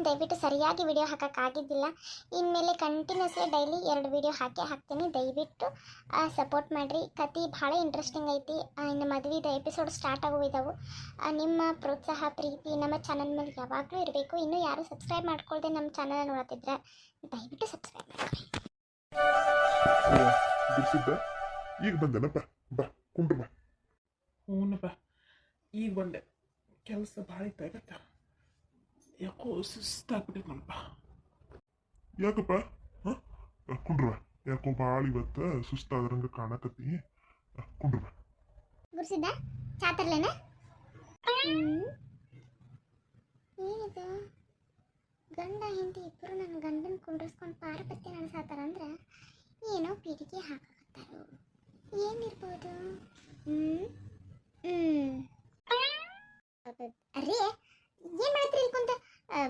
ದಯವಿಟ್ಟು ಸರಿಯಾಗಿ ವಿಡಿಯೋ ಹಾಕೋಕ್ಕಾಗಿದ್ದಿಲ್ಲ. ಇನ್ಮೇಲೆ ಕಂಟಿನ್ಯೂಸ್ಲಿ ಡೈಲಿ 2 ವಿಡಿಯೋ ಹಾಕ್ತೀನಿ. ದಯವಿಟ್ಟು ಸಪೋರ್ಟ್ ಮಾಡಿರಿ. ಕತೆ ಭಾಳ ಇಂಟ್ರೆಸ್ಟಿಂಗ್ ಐತಿ. ಇನ್ನು ಮದುವೆದು ಎಪಿಸೋಡ್ ಸ್ಟಾರ್ಟ್ ಆಗೋವಿದ್ದಾವೆ. ನಿಮ್ಮ ಪ್ರೋತ್ಸಾಹ ಪ್ರೀತಿ ನಮ್ಮ ಚಾನಲ್ ಮೇಲೆ ಯಾವಾಗಲೂ ಇರಬೇಕು. ಇನ್ನೂ ಯಾರು ಸಬ್ಸ್ಕ್ರೈಬ್ ಮಾಡ್ಕೊಳ್ದೆ ನಮ್ಮ ಚಾನಲ್ ನೋಡ್ತಿದ್ರೆ ದಯವಿಟ್ಟು ಸಬ್ಸ್ಕ್ರೈಬ್ ಮಾಡಿ. ಈಗ ಬಂದೆನಪ್ಪ, ಬಾ ಕುಂಡ್ರು ಬಾ. ಹ್ಞೂನಪ್ಪ, ಈಗ ಬಂದೆ. ಕೆಲಸ ಭಾಳ ಇತ್ತಾಗತ್ತ, ಯಾಕೋ ಸುಸ್ತಾಗ್ಬಿಟ್ಟೈತೆ ನೋಡಪ್ಪ. ಯಾಕಪ್ಪ? ಹಾಂ ಕುಂಡ್ರು ಬಾ. ಯಾಕೋ ಭಾಳ ಇವತ್ತು ಸುಸ್ತಾದ್ರಂಗೆ ಕಾಣಕತ್ತಿ. ಕುಂಡ್ರು ಬಾ. ಗುರ್ಸಿದ್ದ ಚಾತರ್ಲೇನ ಏನಿದು? ಗಂಡ ಹೆಂಡತಿ ಇಬ್ಬರು ನನ್ನ ಗಂಡನ ಕುಂಡ್ರಿಸ್ಕೊಂಡು ಪಾರಪತ್ತಿ ಅನ್ಸಾತಾರ ಅಂದ್ರೆ ಏನೋ ಪೀಡಿಗೆ ಹಾಕಕತ್ತಾರು. ಏನಿರ್ಬೋದು? ಅರೇ ಏನು ಮಾಡ್ತೀರಿ ಇಲ್ಲಿ ಕುಂತ?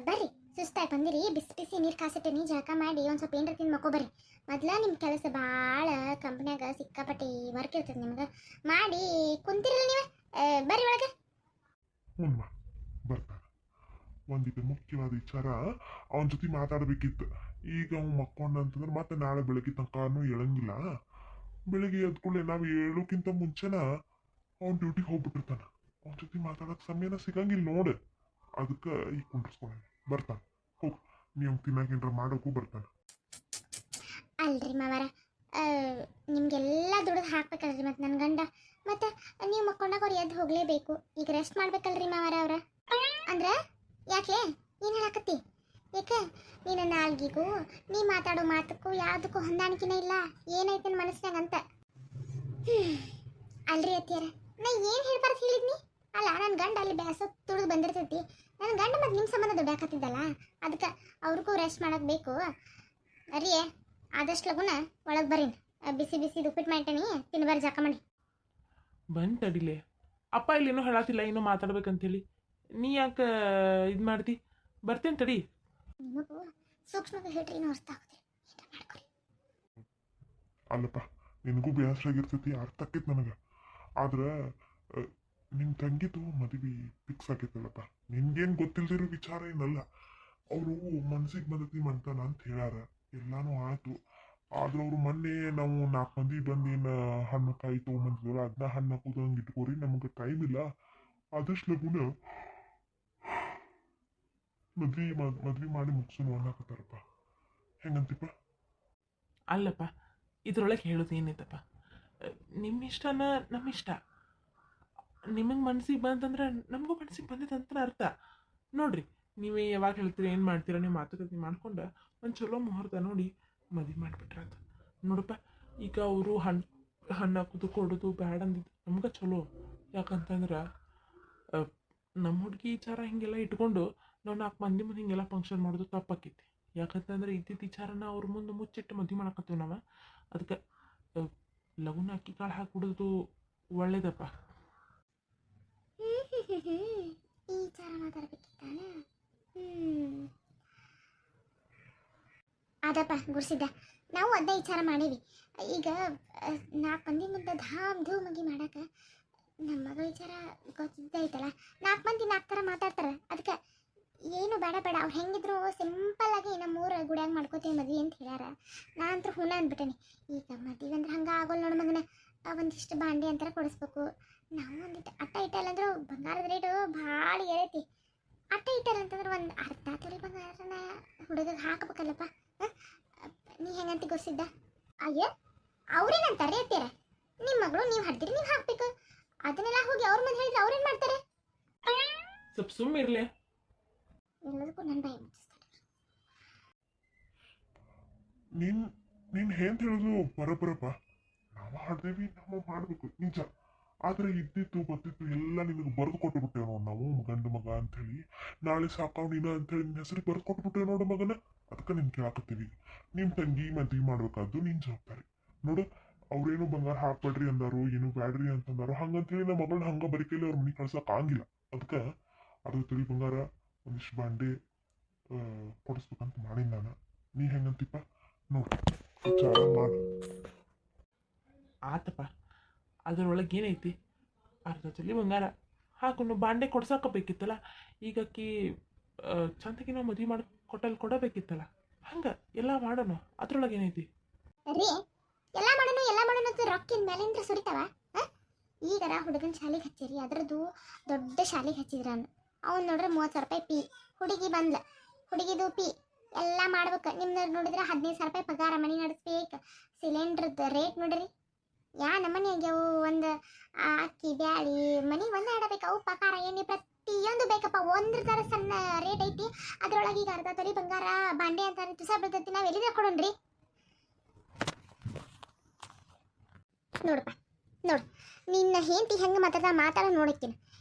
ಬರ್ರಿ, ಸುಸ್ತಾಗಿ ಬಂದಿರಿ. ಬಿಸಿ ಬಿಸಿ ನೀರು ಕಾಸಿಟ್ಟಿನಿ, ಜಳಕ ಮಾಡಿ ಒಂದು ಸ್ವಲ್ಪ ಏನ್ರ ತಿಂದು ಮಕ್ಕೋ ಬರ್ರಿ. ಮೊದ್ಲ ನಿಮ್ಮ ಕೆಲಸ ಭಾಳ ಕಂಪ್ನ್ಯಾಗ ಸಿಕ್ಕಾಪಟ್ಟಿ ವರ್ಕ್ ಇರ್ತದೆ ನಿಮ್ಗೆ. ಮಾಡಿ ಕುಂತಿರಲ್ಲ ನೀವು. ಬರ್ರಿ ಒಳಗೆ. ಹ್ಞೂ ಬರ್ತಾನೆ. ಒಂದಿಟ್ಟು ಮುಖ್ಯವಾದ ವಿಚಾರ ಅವನ ಜೊತೆ ಮಾತಾಡಬೇಕಿತ್ತು. ಈಗ ಅವ್ನು ಮಕ್ಕೊಂಡ ಅಂತಂದ್ರೆ ಮತ್ತೆ ನಾಳೆ ಬೆಳಗ್ಗೆ ತನಕನೂ ಹೇಳಂಗಿಲ್ಲ. ಬೆಳಿಗ್ಗೆ ಎದ್ಕೊಳ್ಳೆ ನಾವು ಹೇಳೋಕ್ಕಿಂತ ಮುಂಚೆನ ಅವ್ನು ಡ್ಯೂಟಿಗೆ ಹೋಗ್ಬಿಟ್ಟಿರ್ತಾನೆ. ಅವನ ಜೊತೆ ಮಾತಾಡೋಕೆ ಸಮಯನ ಸಿಗಂಗಿಲ್ಲ ನೋಡು. ಅದಕ್ಕೆ ಈಗ ಕುಂಡ್ರಿಸ್ಕೊಂಡು ಬರ್ತಾನೆ. ಹೋಗಿ ನೀವು ತಿನ್ನಕೇನ್ರ ಮಾಡೋಕ್ಕೂ ಬರ್ತಾನೆ. ಅಲ್ರಿ ಮಾವರ, ನಿಮಗೆಲ್ಲ ದುಡ್ದು ಹಾಕ್ಬೇಕಲ್ರಿ ಮತ್ತು ನನ್ನ ಗಂಡ. ಮತ್ತು ನೀವು ಮಕ್ಕೊಂಡಾಗ ಅವ್ರು ಎದ್ದು ಹೋಗಲೇಬೇಕು. ಈಗ ರೆಸ್ಟ್ ಮಾಡ್ಬೇಕಲ್ರಿ ಮಾವರ ಅವ್ರ. ಅಂದ್ರೆ ಯಾಕೆ ಏನು ಹೇಳಕತ್ತಿ? ಯಾಕೆ ನಿನ್ನ ನಾಲ್ಗಿಗೂ ನೀ ಮಾತಾಡೋ ಮಾತಕ್ಕೂ ಯಾವುದಕ್ಕೂ ಹೊಂದಾಣಿಕೆನೇ ಇಲ್ಲ. ಏನೈತೆ ನನ್ನ ಮನಸ್ಸಿನಾಗ ಅಂತ. ಅಲ್ರಿ ಅತ್ತಿಯಾರ, ನಾ ಏನು ಹೇಳ್ಬಾರ್ದು ಹೇಳಿದ್ನಿ? ಅಲ್ಲ, ನನ್ನ ಗಂಡ ಅಲ್ಲಿ ಬೇಸೋ ತುಳಿದು ಬಂದಿರ್ತೈತಿ. ನನ್ನ ಗಂಡ ಮತ್ತು ನಿಮ್ಮ ಸಂಬಂಧ ದುಡ್ಡಾಕತ್ತಿದ್ದಲ್ಲ, ಅದಕ್ಕೆ ಅವ್ರಿಗೂ ರೆಸ್ಟ್ ಮಾಡೋಕೆ ಬೇಕು. ಅರಿ ಆದಷ್ಟು ಲಗುನ ಒಳಗೆ ಬರ್ರಿ. ಬಿಸಿ ಬಿಸಿ ಉಪ್ಪಿಟ್ಟು ಮಾಡಿಟ್ಟೇನಿ, ತಿನ್ಬಾರಿ, ಜಾಕ ಮಾಡಿ. ಬಂದು ತಡಿಲೆ. ಅಪ್ಪ ಇಲ್ಲೇನೋ ಹೇಳತ್ತಿಲ್ಲ, ಏನೋ ಮಾತಾಡ್ಬೇಕಂತೇಳಿ. ನೀ ಯಾಕೆ ಇದು ಮಾಡ್ತಿ? ಬರ್ತೇನೆ ತಡಿ. ನಿಮಗೂ ಸೂಕ್ಷ್ಮವಾಗಿ ಹೇಳ್ರಿ, ಇನ್ನೂ ಅರ್ಥ ಆಗುತ್ತೆ. ಅಲ್ಲಪ್ಪ, ನಿನಗೂ ಬೇಸರ ಆಗಿರ್ತೈತಿ, ಅರ್ಥ ಆಕೈತಿ ನನಗೆ. ಆದ್ರೆ ನಿಮ್ಮ ತಂಗಿದು ಮದುವೆ ಫಿಕ್ಸ್ ಆಗೈತಲ್ಲಪ್ಪ. ನಿನ್ಗೇನು ಗೊತ್ತಿಲ್ದಿರೋ ವಿಚಾರ ಏನಲ್ಲ. ಅವರು ಮನ್ಸಿಗೆ ಬಂದತಿ ಮಂತಾನ ಅಂತ ಹೇಳ್ಯಾರ. ಎಲ್ಲಾನು ಆಯ್ತು. ಆದ್ರೆ ಅವರು ಮೊನ್ನೆ ನಾವು 4 ಮಂದಿ ಬಂದೇನು ಹಣ್ಣು ಕಾಯಿ ತೊಗೊಂಬಂದಿದ್ವಲ್ಲ, ಅದನ್ನ ಹಣ್ಣು ಹಾಕೋದಂಗೆ ಇಟ್ಕೋರಿ, ನಮಗೆ ಟೈಮ್ ಇಲ್ಲ. ಆದಷ್ಟು ಲಗುನ ಮದ್ವೆ ಮಾಡಿ ಮುಗಿಸೋಣ ಅನ್ನಕತ್ತಾರಪ್ಪ. ಹೆಂಗಂತಿಪ್ಪ? ಅಲ್ಲಪ್ಪ, ಇದ್ರೊಳಗೆ ಹೇಳೋದು ಏನೈತಪ್ಪ? ನಿಮ್ಮ ಇಷ್ಟನ ನಮ್ಮ ಇಷ್ಟ. ನಿಮಗೆ ಮನ್ಸಿಗೆ ಬಂತಂದ್ರೆ ನಮಗೂ ಮನ್ಸಿಗೆ ಬಂದಿದೆ ಅಂತ ಅರ್ಥ. ನೋಡ್ರಿ, ನೀವೇ ಯಾವಾಗ ಹೇಳ್ತೀರಿ, ಏನು ಮಾಡ್ತೀರ, ನೀವು ಮಾತುಕತೆ ಮಾಡ್ಕೊಂಡು ಒಂದು ಚಲೋ ಮುಹೂರ್ತ ನೋಡಿ ಮದುವೆ ಮಾಡಿಬಿಟ್ರಂತ. ನೋಡಪ್ಪ, ಈಗ ಅವರು ಹಣ್ಣು ಹಾಕೋದು ಕೊಡೋದು ಬ್ಯಾಡ ಅಂದಿದ್ದು ನಮ್ಗೆ ಚಲೋ. ಯಾಕಂತಂದ್ರೆ ನಮ್ಮ ಹುಡುಗಿ ವಿಚಾರ ಹಿಂಗೆಲ್ಲ ಇಟ್ಕೊಂಡು ನಾವು 4 ಮಂದಿ ಮುಂದೆ ಹಿಂಗೆಲ್ಲ ಫಂಕ್ಷನ್ ಮಾಡೋದು ತಪ್ಪಾಕೈತಿ. ಯಾಕಂತಂದ್ರೆ ಇದ್ದಿದ್ದ ವಿಚಾರನ ಅವ್ರ ಮುಂದೆ ಮುಚ್ಚಿಟ್ಟು ಮದುವೆ ಮಾಡಕತ್ತೀವಿ ನಾವು. ಅದಕ್ಕೆ ಲಗುನ ಅಕ್ಕಿ ಕಾಳು ಹಾಕಿಬಿಡೋದು ಒಳ್ಳೇದಪ್ಪ. ಈ ವಿಚಾರ ಮಾತಾಡ್ಬೇಕಿತ್ತಾನ? ಅದಪ್ಪ ಗುರ್ಸಿದ್ದ, ನಾವು ಅದೇ ವಿಚಾರ ಮಾಡೀವಿ. ಈಗ 4 ಮಂದಿ ಮುಂದೆ ಧಾಮ್ ಧೂಮಗಿ ಮಾಡಕ್ಕೆ ನಮ್ಮ ಮಗಳ ವಿಚಾರ ಗೊತ್ತಿದ್ದೈತಲ್ಲ. 4 ಮಂದಿ 4 ಥರ ಮಾತಾಡ್ತಾರೆ. ಅದಕ್ಕೆ ಏನು ಬೇಡ ಬೇಡ, ಅವ್ರು ಹೆಂಗಿದ್ರು ಸಿಂಪಲ್ಲಾಗಿ ನಮ್ಮೂರ ಗುಡಿಯಾಗ ಮಾಡ್ಕೋತೀವಿ ಮದ್ವೆ ಅಂತ ಹೇಳ್ಯಾರ. ನಾ ಅಂತೂ ಹುಣ ಅಂದ್ಬಿಟ್ಟೇನಿ. ಈಗ ಮದುವೆ ಅಂದ್ರೆ ಹಂಗೆ ಆಗೋಲ್ಲ ನೋಡು ಮಗನ. ಒಂದಿಷ್ಟು ಬಾಂಡೆ ಅಂತಾರೆ ಕೊಡಿಸ್ಬೇಕು. ನಾವು ಒಂದಿಟ್ಟು ಅಟ್ಟ ಇಟ್ಟಲ್ಲ ಅಂದ್ರು ಬಂಗಾರದ ರೇಟು ಭಾಳ ಏರೈತಿ. ಅಟ್ಟ ಇಟ್ಟಲ್ಲ ಅಂತಂದ್ರೆ ಒಂದು ಅರ್ಧ ತೊಲಿ ಬಂಗಾರನ ಹುಡುಗಗೆ ಹಾಕಬೇಕಲ್ಲಪ್ಪ. ನೀ ಹೆಂಗಂತ ಗೊತ್ತಿದ್ದ? ಅಯ್ಯೋ, ಅವ್ರೇನಂತಾರೆ ಅತ್ತೀರ? ನಿಮ್ಮ ಮಗಳು ನೀವು ಹಾಡ್ತೀರಿ, ನೀವು ಹಾಕ್ಬೇಕು. ಅದನ್ನೆಲ್ಲ ಹೋಗಿ ಅವ್ರ ಮನೆ ಹೇಳಿದ್ರೆ ಅವ್ರೇನು ಮಾಡ್ತಾರೆ? ಸ್ವಲ್ಪ ಸುಮ್ಮನೆ ಇರಲಿ. ಎಲ್ಲದಕ್ಕೂ ನನ್ನ ಬಾಯಿ ಮುಚ್ಚಿಸ್ತಾರೆ. ನೀನ್ ಏನ್ ಹೇಳೋದು ಬರಬರಪ್ಪ. ನಾವು ಹಾಡ್ದೇವಿ, ನಾವು ಮಾಡ್ಬೇಕು ನಿಜ. ಆದ್ರೆ ಇದ್ದಿತ್ತು ಗೊತ್ತಿತ್ತು ಎಲ್ಲ ನಿನಗೆ ಬರೆದು ಕೊಟ್ಟು ಬಿಟ್ಟೇವೆ ನೋಡು. ನಾವು ಗಂಡು ಮಗ ಅಂಥೇಳಿ ನಾಳೆ ಸಾಕಾವ್ ನೀನ ಅಂಥೇಳಿ ನಿನ್ನ ಹೆಸರಿಗೆ ಬರೆದು ಕೊಟ್ಟು ಬಿಟ್ಟೇವೆ ನೋಡು ಮಗನ. ಅದಕ್ಕೆ ನಿನ್ ಕೇಳಾಕತ್ತೀವಿ. ನಿಮ್ಮ ತಂಗಿ ಮದ್ವೆ ಮಾಡ್ಬೇಕಾದ್ದು ನಿನ್ ಜವಾಬ್ದಾರಿ ನೋಡು. ಅವ್ರೇನು ಬಂಗಾರ ಹಾಕ್ಬೇಡ್ರಿ ಅಂದಾರು, ಏನು ಬ್ಯಾಡ್ರಿ ಅಂತಂದಾರು. ಹಂಗಂತೇಳಿ ನಮ್ಮ ಮಗಳನ್ನ ಹಂಗ ಬರಿಕೈಲಿ ಅವ್ರ ಮನೆಗೆ ಕಳ್ಸಕ್ ಆಗಿಲ್ಲ. ಅದಕ್ಕೆ ಅರ್ಧ ತೊಲಿ ಬಂಗಾರ, ಒಂದಿಷ್ಟು ಬಾಂಡೆ ಕೊಡಿಸ್ಬೇಕಂತ ಮಾಡೀನಿ ನಾನು. ನೀ ಹೆಂಗಂತಿಪ್ಪ? ನೋಡಿ ವಿಚಾರ ಮಾಡು. ಆತಪ್ಪ, ಅದರೊಳಗೆ ಏನೈತಿ? ಅರ್ಧ ತೊಲಿ ಬಂಗಾರ ಹಾಕೊಂಡು ಬಾಂಡೆ ಕೊಡ್ಸೋಕಬೇಕಿತ್ತಲ್ಲ. ಈಗ ಆಕಿ ಚಂದಗೆ ನಾವು ಮದುವೆ ಮಾಡಿ ಕೊಡಬೇಕಿತ್ತಲ್ಲ. ಹಂಗೆ ಎಲ್ಲ ಮಾಡೋಣ, ಅದ್ರೊಳಗೆ ಏನೈತಿ? ರೀ ಎಲ್ಲ ಮಾಡೋಣ ಅಂತ ರೊಕ್ಕಿನ ಮೇಲಿಂದ ಸುರಿತಾವ. ಈಗರ ಹುಡುಗನ ಶಾಲೆಗೆ ಹಚ್ಚಿರಿ, ಅದ್ರದ್ದು ದೊಡ್ಡ ಶಾಲೆಗೆ ಹಚ್ಚಿದ್ರ ಅವ್ನು ನೋಡ್ರೆ 30,000 ರೂಪಾಯಿ ಪಿ. ಹುಡುಗಿ ಬಂದ್ಲ, ಹುಡುಗಿದು ಪಿ ಎಲ್ಲ ಮಾಡ್ಬೇಕು. ನಿಮ್ನ ನೋಡಿದ್ರೆ 15,000 ರೂಪಾಯಿ ಪಗಾರ, ಮನೆ ನಡೆಸ್ಬೇಕು. ಸಿಲಿಂಡ್ರದ್ದು ರೇಟ್ ನೋಡ್ರಿ ನಮ್ಮನೆ ಆಗ್ಯಾವು. ಒಂದು ಅಕ್ಕಿ ಬ್ಯಾಳಿ ಮನೆ ಒಂದು ಆಡಬೇಕು, ಅವು ಪಗಾರ ಎಣ್ಣೆ ಪ್ರತಿಯೊಂದು ಬೇಕಪ್ಪ. ಒಂದ್ರ ಥರ ಸಣ್ಣ ರೇಟ್ ಐತಿ, ಅದ್ರೊಳಗೆ ಈಗ ಅರ್ಧ ತೊಲಿ ಬಂಗಾರ ಬಾಂಡೆ ಅಂತ ತುಸ ಬೀಳ್ತೈತಿ. ನಾವು ಎಲ್ಲಿಂದ ಕೊಡೋಣ್ರಿ? ನೋಡಪ್ಪ ನೋಡು, ನಿನ್ನ ಹೆಂಡತಿ ಹೆಂಗೆ ಮಾತಾಡೋ ನೋಡಕ್ಕಿನ.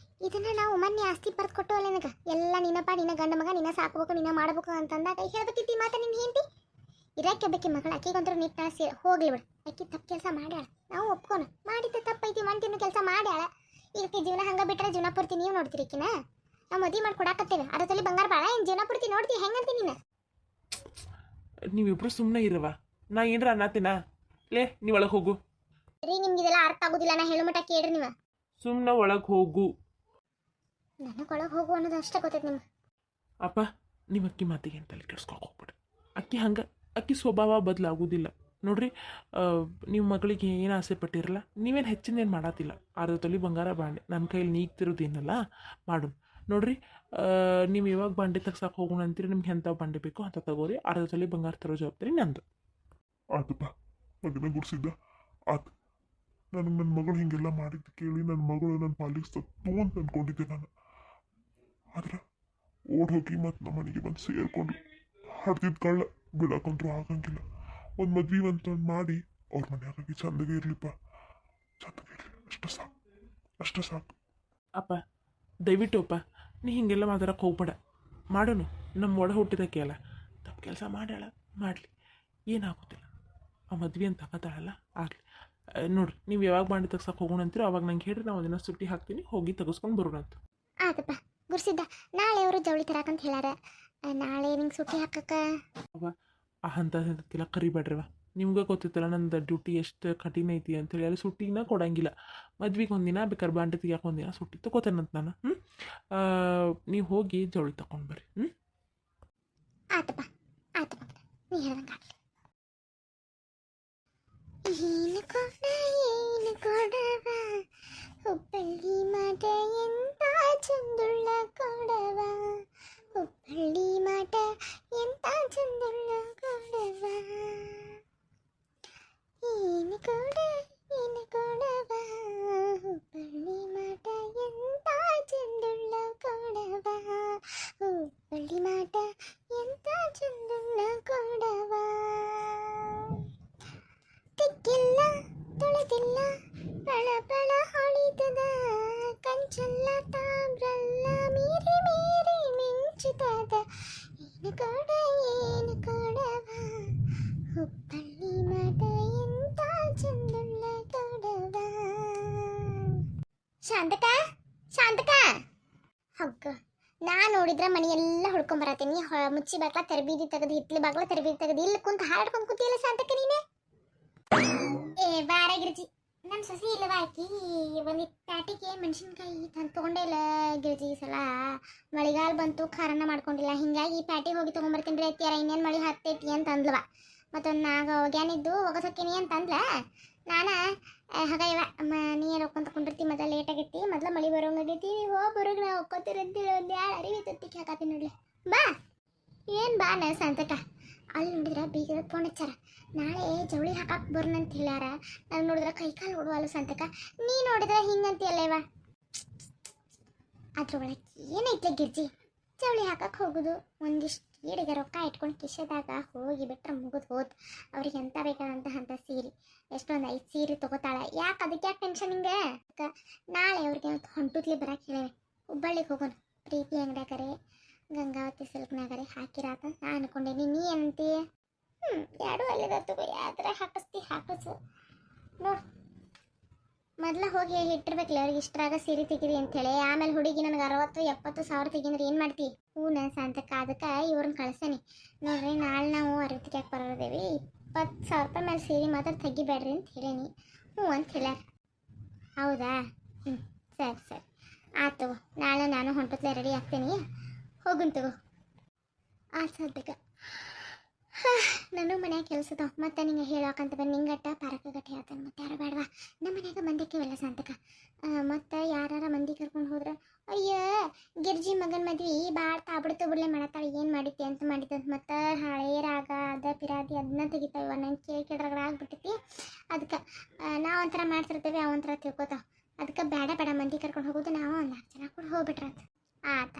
ಇದನ್ನ ನಾವು ಮೊನ್ನೆ ಆಸ್ತಿ ಬರ್ದು ಕೊಟ್ಟವಲ್ಲ ನನಗೆ, ಎಲ್ಲ ನಿನ್ನಪ್ಪ, ನಿನ್ನ ಗಂಡ ಮಗ, ನಿನ್ನ ಸಾಕ್ಬೇಕು, ನಿನ್ನ ಮಾಡ್ಬೇಕು ಅಂತಂದಾಗ ಹೇಳ್ಬೇಕಿತ್ತಿ ಮಾತ ನಿನ್ನ ಹೆಂಡತಿ. ಇರಾಕೆ ಬೇಕಿ ಮಗಳು, ಆಕೆಗಂತರೂ ನಿಟ್ಟ ಹೋಗ್ಲಿ ಬಿಡು. ಆಕೆ ತಪ್ಪು ಕೆಲಸ ಮಾಡ್ಯಾಳ, ನಾವು ಒಪ್ಕೋಣ. ಮಾಡಿದ್ದ ತಪ್ಪೈತಿ, ಮಂತಿನ ಕೆಲಸ ಮಾಡ್ಯಾಳ. ಇದಕ್ಕೆ ಜೀವನ ಹಂಗೆ ಬಿಟ್ಟರೆ ಜೀವನ ಪೂರ್ತಿ ನೀವು ನೋಡ್ತೀರಿ ಈಕಿನ. ನಾವು ಮದುವೆ ಮಾಡಿ ಕೊಡಾಕತ್ತೇವೆ, ಅದ್ರಲ್ಲಿ ಬಂಗಾರ ಬಾಳ ಏನು ಜೀವನ ಪೂರ್ತಿ ನೋಡ್ತೀವಿ ಹೆಂಗಂತ ನೀನು? ನೀವಿಬ್ರು ಸುಮ್ಮನೆ ಇರವ, ನಾ ಏನ್ರ ಅನ್ನತ್ತೀನ? ಲೇ ನೀವು ಒಳಗೆ ಹೋಗು. ರೀ ನಿಮ್ಗೆ ಇದೆಲ್ಲ ಅರ್ಥ ಆಗೋದಿಲ್ಲ, ನಾ ಹೇಳೋ ಮಟ್ಟ ಕೇಳ್ರಿ ನೀವು. ಸುಮ್ಮನೆ ಒಳಗೆ ಹೋಗು. ನನಗೊಳಗೆ ಹೋಗು ಅನ್ನೋದು ಅಷ್ಟೇ ಗೊತ್ತೈತೆ ನಿಮ್ಗೆ. ಅಪ್ಪ, ನೀವು ಅಕ್ಕಿ ಮಾತಿಗೆ ಅಂತ ಕೆಡ್ಸ್ಕೊಳಕ್ಕೆ ಹೋಗ್ಬಿಡ್ರಿ. ಅಕ್ಕಿ ಹಂಗೆ, ಅಕ್ಕಿ ಸ್ವಭಾವ ಬದಲಾಗೋದಿಲ್ಲ ನೋಡ್ರಿ. ನೀವು ಮಗಳಿಗೆ ಏನು ಆಸೆ ಪಟ್ಟಿರಲ್ಲ, ನೀವೇನು ಹೆಚ್ಚಿನೇನು ಮಾಡತ್ತಿಲ್ಲ. ಅರ್ಧ ತೊಲಿ ಬಂಗಾರ ಬಾಂಡೆ ನನ್ನ ಕೈಲಿ ನೀಗ್ತಿರೋದೇನಲ್ಲ ಮಾಡೋಣ ನೋಡ್ರಿ. ನೀವು ಯಾವಾಗ ಬಾಂಡೆ ತೆಗ್ಸಕ್ಕೆ ಹೋಗೋಣ ಅಂತೀರಿ, ನಿಮ್ಗೆ ಎಂಥ ಬಾಂಡೆ ಬೇಕು ಅಂತ ತಗೋರಿ. ಅರ್ಧ ತೊಲಿ ಬಂಗಾರ ತರೋ ಜವಾಬ್ದಾರಿ ನಂದು. ಆತಪ್ಪ, ಮಗನ ಗುಡ್ಸಿದ್ದ ಆತ. ನನಗೆ ನನ್ನ ಮಗಳು ಹಿಂಗೆಲ್ಲ ಮಾಡಿದ್ದು ಕೇಳಿ ನನ್ನ ಮಗಳು ನನ್ನ ಪಾಲಿಗೆ ಸತ್ತು ಅಂತ ಅಂದ್ಕೊಂಡಿದ್ದೆ ನಾನು. ಆದ್ರೆ ಓಡ್ ಹೋಗಿ ಮತ್ತು ನಮ್ಮ ಮನೆಗೆ ಬಂದು ಸೇರ್ಕೊಂಡು ಹಡ್ದಿದ್ದು ಕಳ್ಳ ಬಿಡಕ್ಕಂತೂ ಆಗಂಗಿಲ್ಲ. ಒಂದು ಮದ್ವೆ ಅಂತ ಮಾಡಿ ಅವ್ರ ಮನೆಯಾಗಿ ಚಂದಗೆ ಇರ್ಲಿಪ್ಪ, ಚಂದಗೆ ಇರಲಿ, ಅಷ್ಟು ಸಾಕು. ಅಪ್ಪ ದಯವಿಟ್ಟು ಅಪ್ಪ, ನೀ ಹಿಂಗೆಲ್ಲ ಮಾತಾಡಕ್ಕೆ ಹೋಗ್ಬೇಡ. ಮಾಡೋಣ, ನಮ್ಮ ಒಡ ಹುಟ್ಟಿದಕ್ಕೆ ಅಲ್ಲ. ತಪ್ಪು ಕೆಲಸ ಮಾಡ್ಯಾಳ, ಮಾಡಲಿ, ಏನಾಗೋದಿಲ್ಲ. ಆ ಮದ್ವೆ ಅಂತ ತಗೋತಾಳಲ್ಲ, ಆಗಲಿ. ನೋಡ್ರಿ, ನೀವು ಯಾವಾಗ ಬಾಂಡೆ ತೆಗ್ಸಕ್ಕೆ ಹೋಗೋಣ ಅಂತೀರೋ ಅವಾಗ ನಂಗೆ ಹೇಳ್ರಿ, ನಾವು ಅದನ್ನು ಸುಟ್ಟಿ ಹಾಕ್ತೀನಿ, ಹೋಗಿ ತೆಗೆಸ್ಕೊಂಡು ಬರೋಣ ಅಂತ. ಆತಪ್ಪ ಗುರ್ಸಿದ್ದ. ನಾಳೆ ಅವರು ಜವಳಿ ತರಾಕಂತ ಹೇಳಾರ, ನಾಳೆ ನಿಂಗೆ ಸುಟ್ಟಿ ಹಾಕಕ್ಕೆ. ಅವ ಆ ಹಂತಕ್ಕೆಲ್ಲ ಕರಿಬೇಡ್ರಿವ. ನಿಮ್ಗೆ ಗೊತ್ತಿತ್ತಲ್ಲ ನಂದು ಡ್ಯೂಟಿ ಎಷ್ಟು ಕಠಿಣ ಐತಿ ಅಂತೇಳಿ. ಅಲ್ಲಿ ಸುಟ್ಟಿನ ಕೊಡಂಗಿಲ್ಲ. ಮದ್ವೆಗೆ ಒಂದಿನ ಬೇಕಾದ್ರೆ ಬಾಂಡೆ ತೆಗಿಯಾಕೆ ಒಂದಿನ ಸುಟ್ಟಿ ತಗೋತೇನಂತ ನಾನು. ನೀವು ಹೋಗಿ ಜವಳಿ ತಗೊಂಡು ಬರ್ರಿ. ಆತಪ್ಪ ನೀ ಹೇಳ್ದಂಗೆ ಏನು ಕೊಡವ ಹುಬ್ಬಳ್ಳಿ ಮಾಟ ಎಂತ ಚಂದುಳ್ಳ ಕೊಡವ, ಹುಬ್ಬಳ್ಳಿ ಮಾಟ ಎಂತ ಚಂದುಳ್ಳ ಕೊಡವ. ಏನು ಕೊಡವ ಹುಬ್ಬಳ್ಳಿ ಮಾಟ ಎಂತ ಚಂದುಳ್ಳ ಕೊಡವ, ಹುಬ್ಬಳ್ಳಿ ಮಾಟ ಎಂತ ಚಂದುಳ್ಳ ಕೊಡವ. ತಿಕ್ಕಿಲ್ಲ ತೊಳೆದಿಲ್ಲ ಪಳ ಪಳ ಹೊಳಿತದ, ಕಂಚಲ್ಲ ತಾಮ್ರಲ್ಲ ಮೀರಿ ಮೀರಿ ಮಿಂಚುತ್ತದ. ಏನು ಕೊಡವ ಹುಬ್ಬಳ್ಳಿ ಮಾಟ ಎಂತ ಚಂದುಳ್ಳ ಕೊಡವ. ಶಾಂತಕ ಹಗ್ಗ ನಾ ನೋಡಿದ್ರೆ ಮನೆಯೆಲ್ಲ ಹುಡ್ಕೊಂಬರತ್ತೀನಿ. ಮುಚ್ಚಿ ಬಾಗ್ಲ ತರಬೀದಿ ತೆಗೆದು, ಹಿತ್ಲಿ ಬಾಗ್ಲ ತರಬೀದಿ ತೆಗೆದು, ಇಲ್ಲಿ ಕುಂತ ಹಾಡ್ಕೊಂಡು ಕೂತಿಯಲ್ಲ ಶಾಂತಕ ನೀನೆ. ಬಾರ ಗಿರ್ಜಿ, ನಮ್ಮ ಸೊಸೆ ಇಲ್ಲವ ಆಕಿ ಒಂದು ಪ್ಯಾಟಿಗೆ ಮೆಣಸಿನ್ಕಾಯಿ ತಂದು ತೊಗೊಂಡೇ ಇಲ್ಲ ಗಿರ್ಜಿ. ಈ ಸಲ ಮಳೆಗಾಲ ಬಂತು, ಖಾರನ ಮಾಡ್ಕೊಂಡಿಲ್ಲ, ಹಿಂಗಾಗಿ ಪ್ಯಾಟಿಗೆ ಹೋಗಿ ತೊಗೊಂಬರ್ತೀನಿ ರೀ ಅತ್ತಿಯಾರ. ಇನ್ನೇನು ಮಳೆ ಹತ್ತೈತಿ ಅಂತ ಅಂದ್ಲವ. ಮತ್ತೊಂದು ನಾಗ ಒಗ್ಯಾನಿದ್ದು ಒಗಸಕ್ಕೇನಿ ಅಂತ ಅಂದ್ಲ. ನಾನು ಹಾಗ ಇವ ನೀರು ಹೊಕ್ಕೊಂತ ಕುಂಡಿರ್ತಿ, ಮೊದಲು ಲೇಟ್ ಆಗೈತಿ, ಮೊದಲು ಮಳೆ ಬರೋಂಗೈತಿ, ನೀವು ಬರೋಗ ನಾವು ಹೊಕ್ಕೋತೀರಿ ಅಂತೇಳಿ ಒಂದು ಯಾರು ಅರಿವಿ ತೊತ್ತಿಗೆ ಹಾಕತ್ತೀನಿ ನೋಡ್ಲಿ. ಬಾ ಏನು ಬಾ ನ ಸಂತಕ. ಅಲ್ಲಿ ನೋಡಿದ್ರೆ ಬೀಗದ ಫೋನ್ ಹಚ್ಚಾರ, ನಾಳೆ ಜವಳಿ ಹಾಕಕ್ಕೆ ಬರೋಣ ಅಂತ ಹೇಳ್ಯಾರ. ನಾನು ನೋಡಿದ್ರೆ ಕೈ ಕಾಲು ಹೊಡುವಲ್ಲ ಸಂತಕ. ನೀ ನೋಡಿದ್ರೆ ಹಿಂಗಂತೀಯಲ್ಲ ಇವ. ಅದ್ರೊಳಗೆ ಏನೈತ್ಲೆ ಗಿರ್ಜಿ, ಜವಳಿ ಹಾಕಕ್ಕೆ ಹೋಗೋದು, ಒಂದಿಷ್ಟು ಈಡಿಗೆ ರೊಕ್ಕ ಇಟ್ಕೊಂಡು ಕಿಶೆದಾಗ ಹೋಗಿ ಬಿಟ್ರೆ ಮುಗಿದು ಹೋದ್. ಅವ್ರಿಗೆ ಎಂತ ಬೇಕಾದಂತ ಅಂತ ಸೀರೆ, ಎಷ್ಟೊಂದು 5 ಸೀರೆ ತೊಗೋತಾಳೆ. ಯಾಕೆ ಅದಕ್ಕೆ ಯಾಕೆ ಟೆನ್ಷನ್ ಹಿಂಗೆ? ನಾಳೆ ಅವ್ರಿಗೆ ಹೊಂಟುತ್ಲಿ ಬರಕ್ಕೆ ಹೇಳೇವೆ. ಹುಬ್ಬಳ್ಳಿಗೆ ಹೋಗೋಣ, ಪ್ರೀತಿ ಅಂಗಡಿಯಾಗರೆ ಗಂಗಾವತಿ ಸಿಲ್ಕ್ನಾಗರೆ ಹಾಕಿರಾತ ನಾ ಅನ್ಕೊಂಡೇನಿ. ನೀ ಏನಂತೀಯ? ಎರಡು ಅಲ್ಲಿದ ತಗೋ, ಯಾವ್ದಾರ ಹಾಕಿಸು ನೋಡು. ಮೊದಲ ಹೋಗಿ ಇಟ್ಟಿರ್ಬೇಕಲ್ಲ ಅವ್ರಿಗೆ ಇಷ್ಟರಾಗ ಸೀರೆ ತೆಗೀರಿ ಅಂಥೇಳಿ. ಆಮೇಲೆ ಹುಡುಗಿ ನನಗೆ 60-70 ಸಾವಿರ ತೆಗಿಂದ್ರೆ ಏನು ಮಾಡ್ತಿ? ನಾನು ಸಂತಕ ಅದಕ್ಕೆ ಇವ್ರನ್ನ ಕಳಿಸೇನಿ ನೋಡ್ರಿ. ನಾಳೆ ನಾವು ಅರವತ್ತಿಗೆ ಬರೋದೇವಿ, 20,000 ರೂಪಾಯಿ ಮೇಲೆ ಸೀರೆ ಮಾತ್ರ ತೆಗಿಬೇಡ್ರಿ ಅಂತ ಹೇಳೀನಿ. ಹ್ಞೂ ಅಂತ ಹೇಳ್ಯಾರ. ಹೌದಾ? ಸರಿ ಆಯ್ತು. ನಾಳೆ ನಾನು ಹೊಂಟತ್ಲೆ ರೆಡಿ ಆಗ್ತೀನಿ, ಹೋಗುನ್ ತಗೋ. ಆಡ್ಸೋದ್ಬೇಕ ನನಗೆ ಮನ್ಯಾಗ ಕೆಲಸದ ಮತ್ತೆ ನಿಂಗೆ ಹೇಳೋಕಂತ ಬಂದು ನಿಂಗಟ್ಟ ಪಾರಕ ಗಟ್ಟಿ ಹೇಳ್ತಾನೆ ಮತ್ತೆ ಯಾರು ಬೇಡವಾ ನಮ್ಮ ಮನ್ಯಾಗ ಮಂದಿಕ್ಕಿವೆಲ್ಲ ಸಂತಕ ಮತ್ತು ಯಾರ ಮಂದಿ ಕರ್ಕೊಂಡು ಹೋದ್ರೆ ಅಯ್ಯೋ ಗಿರ್ಜಿ ಮಗನ ಮದ್ವೆ ಭಾಳ ತಾಬಿಡ್ತು ಬಿಡ್ಲೆ ಮಾಡತ್ತಾಳೆ ಏನು ಮಾಡಿದ್ದೆ ಅಂತ ಮಾಡಿದಂತ ಮತ್ತು ಹಳೆ ರಾಗ ಅದ ಪಿರಾದಿ ಅದನ್ನ ತೆಗಿತಾವ ನಂಗೆ ಕೇಳ್ರಗಡ ಆಗ್ಬಿಟ್ಟೈತಿ ಅದಕ್ಕೆ ನಾವು ಒಂಥರ ಮಾಡ್ತಿರ್ತೇವೆ ಅವಂಥರ ತಿಳ್ಕೊತಾವ ಅದಕ್ಕೆ ಬೇಡ ಬೇಡ ಮಂದಿ ಕರ್ಕೊಂಡು ಹೋಗೋದು ನಾವು ಒಂದು 4 ಜನ ಕೂಡ ಹೋಗ್ಬಿಟ್ರಂತ ಆತ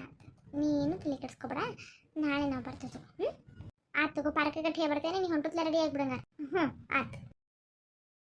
ನೀನು ತಲೆ ಕೆಡಿಸ್ಕೊಬೇಡ ನಾಳೆ ನಾವು ಬರ್ತೀವಿ ಆತು ತಗೋ ಪಾರ್ಕ್ ಗಟ್ಟಿ ಬರ್ತೇನೆ ನೀ ಹೊಂಟುತ್ತಲೇ ರೆಡಿ ಆಗಿಬಿಡಂಗ ಆತು